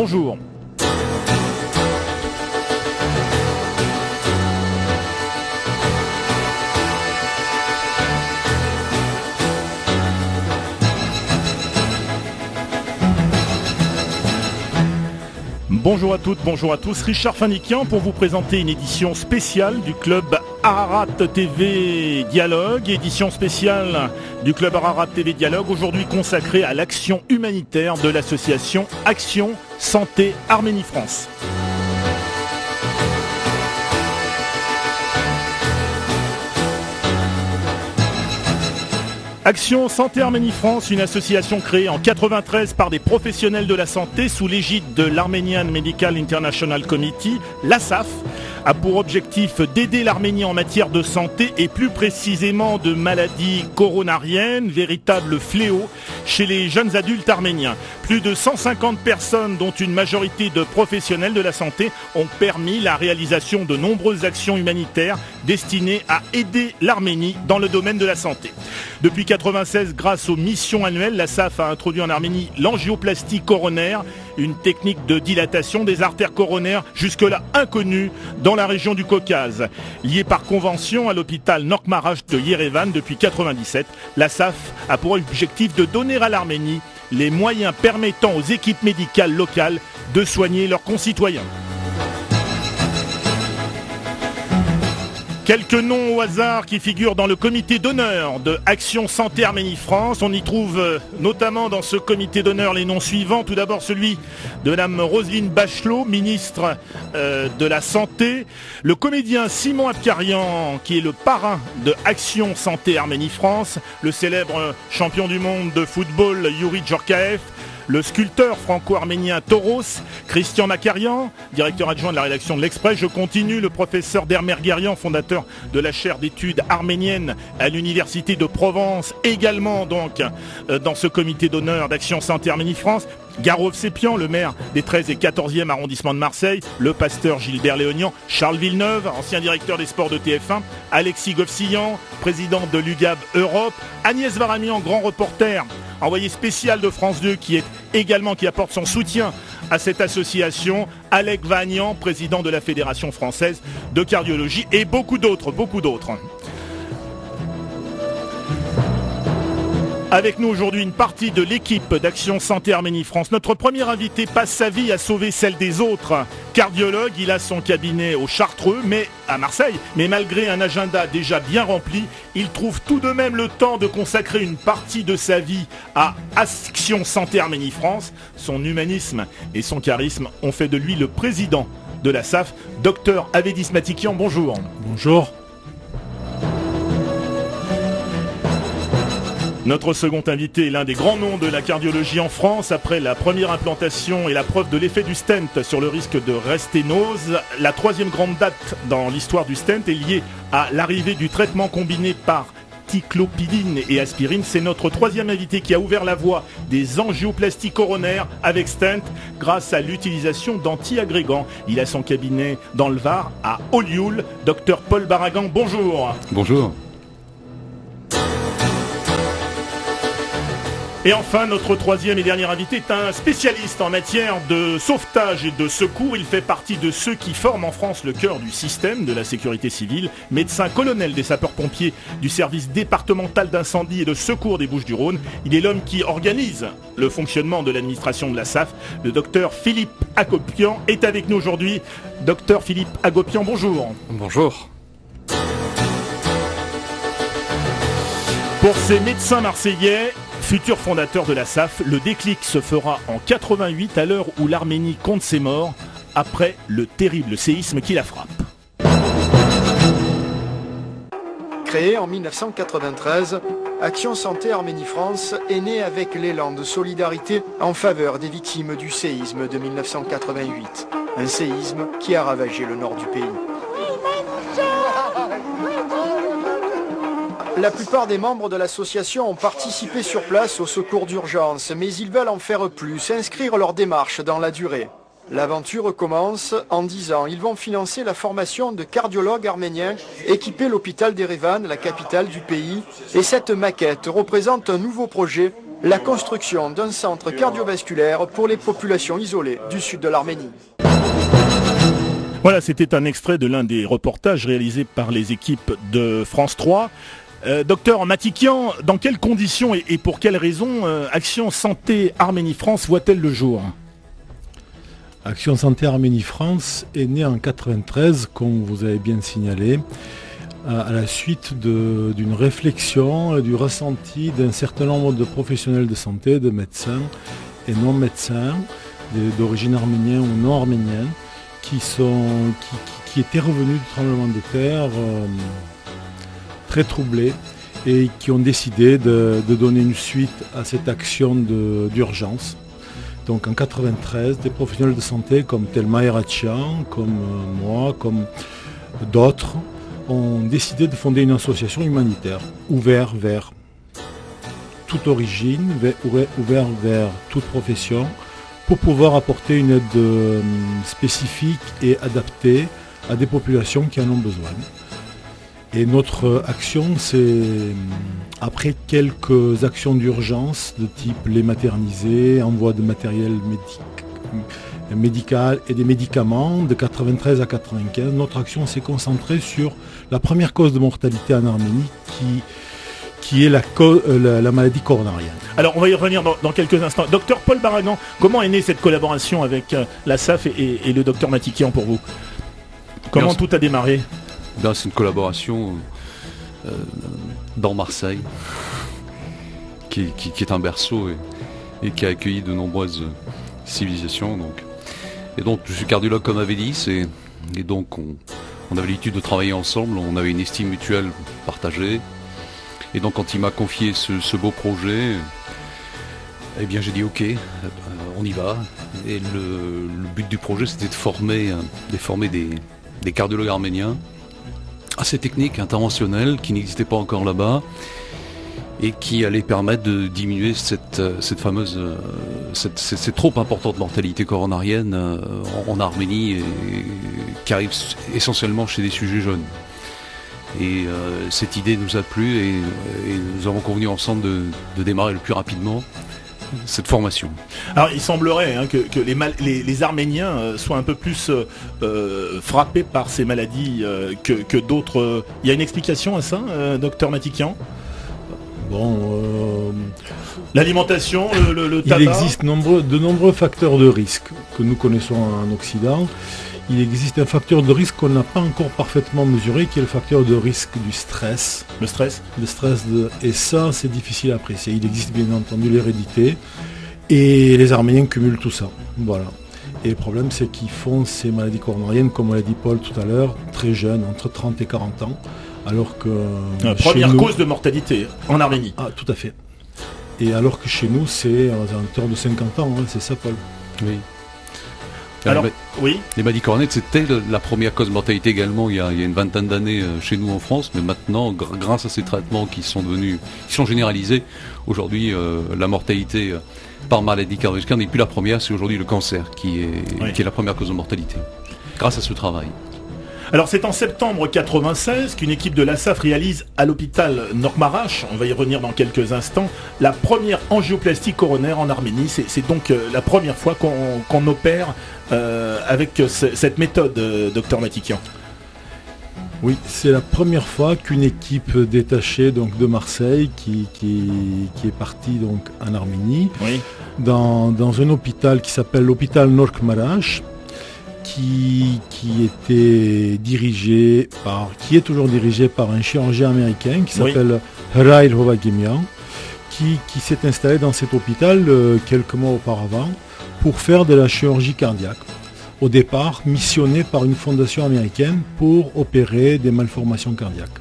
Bonjour. Bonjour à toutes, bonjour à tous, Richard Fanikian pour vous présenter une édition spéciale du club Ararat TV Dialogue, édition spéciale du club Ararat TV Dialogue, aujourd'hui consacrée à l'action humanitaire de l'association Action Santé Arménie France. Action Santé Arménie France, une association créée en 1993 par des professionnels de la santé sous l'égide de l'Armenian Medical International Committee, l'ASAF, a pour objectif d'aider l'Arménie en matière de santé et plus précisément de maladies coronariennes, véritable fléau chez les jeunes adultes arméniens. Plus de 150 personnes, dont une majorité de professionnels de la santé, ont permis la réalisation de nombreuses actions humanitaires destinées à aider l'Arménie dans le domaine de la santé. Depuis 1996, grâce aux missions annuelles, la SAF a introduit en Arménie l'angioplastie coronaire, une technique de dilatation des artères coronaires jusque-là inconnue dans la région du Caucase. Liée par convention à l'hôpital Norkmarach de Yerevan depuis 1997, la SAF a pour objectif de donner à l'Arménie les moyens permettant aux équipes médicales locales de soigner leurs concitoyens. Quelques noms au hasard qui figurent dans le comité d'honneur de Action Santé Arménie France. On y trouve notamment dans ce comité d'honneur les noms suivants. Tout d'abord celui de Mme Roselyne Bachelot, ministre de la Santé. Le comédien Simon Abkarian, qui est le parrain de Action Santé Arménie France. Le célèbre champion du monde de football Youri Djorkaeff. Le sculpteur franco-arménien Toros, Christian Makarian, directeur adjoint de la rédaction de l'Express. Je continue, le professeur Dermer Guerian, fondateur de la chaire d'études arméniennes à l'Université de Provence, également donc dans ce comité d'honneur d'Action Santé Arménie France. Garov Sepian, le maire des 13 et 14e arrondissements de Marseille, le pasteur Gilbert Léonian, Charles Villeneuve, ancien directeur des sports de TF1, Alexis Govsillan, président de l'UGAB Europe, Agnès Varamian, grand reporter, envoyé spécial de France 2 qui apporte son soutien à cette association, Alec Vagnan, président de la Fédération française de cardiologie et beaucoup d'autres. Avec nous aujourd'hui une partie de l'équipe d'Action Santé Arménie France. Notre premier invité passe sa vie à sauver celle des autres. Cardiologue, il a son cabinet au Chartreux, à Marseille. Mais malgré un agenda déjà bien rempli, il trouve tout de même le temps de consacrer une partie de sa vie à Action Santé Arménie France. Son humanisme et son charisme ont fait de lui le président de la SAF. Docteur Avedis Matikian, bonjour. Bonjour. Notre second invité est l'un des grands noms de la cardiologie en France. Après la première implantation et la preuve de l'effet du stent sur le risque de resténose, la troisième grande date dans l'histoire du stent est liée à l'arrivée du traitement combiné par ticlopidine et aspirine. C'est notre troisième invité qui a ouvert la voie des angioplasties coronaires avec stent grâce à l'utilisation d'antiagrégants. Il a son cabinet dans le Var à Olioul. Docteur Paul Baragan, bonjour. Bonjour. Et enfin, notre troisième et dernier invité est un spécialiste en matière de sauvetage et de secours. Il fait partie de ceux qui forment en France le cœur du système de la sécurité civile. Médecin colonel des sapeurs-pompiers du service départemental d'incendie et de secours des Bouches-du-Rhône. Il est l'homme qui organise le fonctionnement de l'administration de la SAF. Le docteur Philippe Agopian est avec nous aujourd'hui. Docteur Philippe Agopian, bonjour. Bonjour. Pour ces médecins marseillais, futur fondateur de la SAF, le déclic se fera en 88 à l'heure où l'Arménie compte ses morts après le terrible séisme qui la frappe. Créée en 1993, Action Santé Arménie France est née avec l'élan de solidarité en faveur des victimes du séisme de 1988. Un séisme qui a ravagé le nord du pays. La plupart des membres de l'association ont participé sur place au secours d'urgence, mais ils veulent en faire plus, inscrire leur démarche dans la durée. L'aventure commence en 10 ans. Ils vont financer la formation de cardiologues arméniens, équiper l'hôpital d'Erevan, la capitale du pays. Et cette maquette représente un nouveau projet la construction d'un centre cardiovasculaire pour les populations isolées du sud de l'Arménie. Voilà, c'était un extrait de l'un des reportages réalisés par les équipes de France 3. Docteur Matikian, dans quelles conditions et pour quelles raisons Action Santé Arménie-France voit-elle le jour ? Action Santé Arménie-France est née en 1993, comme vous avez bien signalé, à la suite d'une réflexion et du ressenti d'un certain nombre de professionnels de santé, de médecins et non médecins, d'origine arménienne ou non arménienne, qui étaient revenus du tremblement de terre très troublés et qui ont décidé de donner une suite à cette action d'urgence. Donc en 1993, des professionnels de santé comme Telma Erachian, comme moi, comme d'autres, ont décidé de fonder une association humanitaire ouverte vers toute origine, ouverte vers toute profession, pour pouvoir apporter une aide spécifique et adaptée à des populations qui en ont besoin. Et notre action, c'est, après quelques actions d'urgence de type les materniser, envoi de matériel médical et des médicaments, de 93 à 95, notre action s'est concentrée sur la première cause de mortalité en Arménie, qui est la maladie coronarienne. Alors on va y revenir dans quelques instants. Docteur Paul Baragan, comment est née cette collaboration avec la SAF et le docteur Matikian pour vous? Comment tout a démarré? C'est une collaboration dans Marseille, qui est un berceau et qui a accueilli de nombreuses civilisations. Et donc je suis cardiologue comme avait dit, et donc on avait l'habitude de travailler ensemble, on avait une estime mutuelle partagée. Et donc quand il m'a confié ce beau projet, eh bien j'ai dit ok, on y va. Et le but du projet c'était de former des cardiologues arméniens assez techniques, interventionnels, qui n'existaient pas encore là-bas, et qui allaient permettre de diminuer cette trop importante mortalité coronarienne en Arménie, et qui arrive essentiellement chez des sujets jeunes. Et cette idée nous a plu et nous avons convenu ensemble de démarrer le plus rapidement cette formation. Alors il semblerait que les Arméniens soient un peu plus frappés par ces maladies que d'autres. Il y a une explication à ça, docteur Matikian? L'alimentation, le tabac. Il existe de nombreux facteurs de risque que nous connaissons en Occident. Il existe un facteur de risque qu'on n'a pas encore parfaitement mesuré, qui est le facteur de risque du stress. Le stress. Et ça, c'est difficile à apprécier. Il existe bien entendu l'hérédité. Et les Arméniens cumulent tout ça. Voilà. Et le problème, c'est qu'ils font ces maladies coronariennes, comme l'a dit Paul tout à l'heure, très jeunes, entre 30 et 40 ans. Alors que... Première cause de mortalité en Arménie. Ah, tout à fait. Et alors que chez nous, c'est à hauteur de 50 ans, c'est ça, Paul? Oui. Alors, oui. Les maladies coronariennes, c'était la première cause de mortalité également il y a une vingtaine d'années chez nous en France, mais maintenant, grâce à ces traitements qui sont généralisés, aujourd'hui la mortalité par maladie cardiovasculaire n'est plus la première, c'est aujourd'hui le cancer qui est la première cause de mortalité, grâce à ce travail. Alors c'est en septembre 1996 qu'une équipe de l'ASAF réalise à l'hôpital Nokmarash, on va y revenir dans quelques instants, la première angioplastie coronaire en Arménie. C'est donc la première fois qu'on opère avec cette méthode, docteur Matikian. Oui, c'est la première fois qu'une équipe détachée donc, de Marseille qui est partie donc, en Arménie, dans un hôpital qui s'appelle l'hôpital Nokmarash, qui est toujours dirigé par un chirurgien américain qui s'appelle Harail Hovagimian, qui s'est installé dans cet hôpital quelques mois auparavant pour faire de la chirurgie cardiaque. Au départ, missionné par une fondation américaine pour opérer des malformations cardiaques.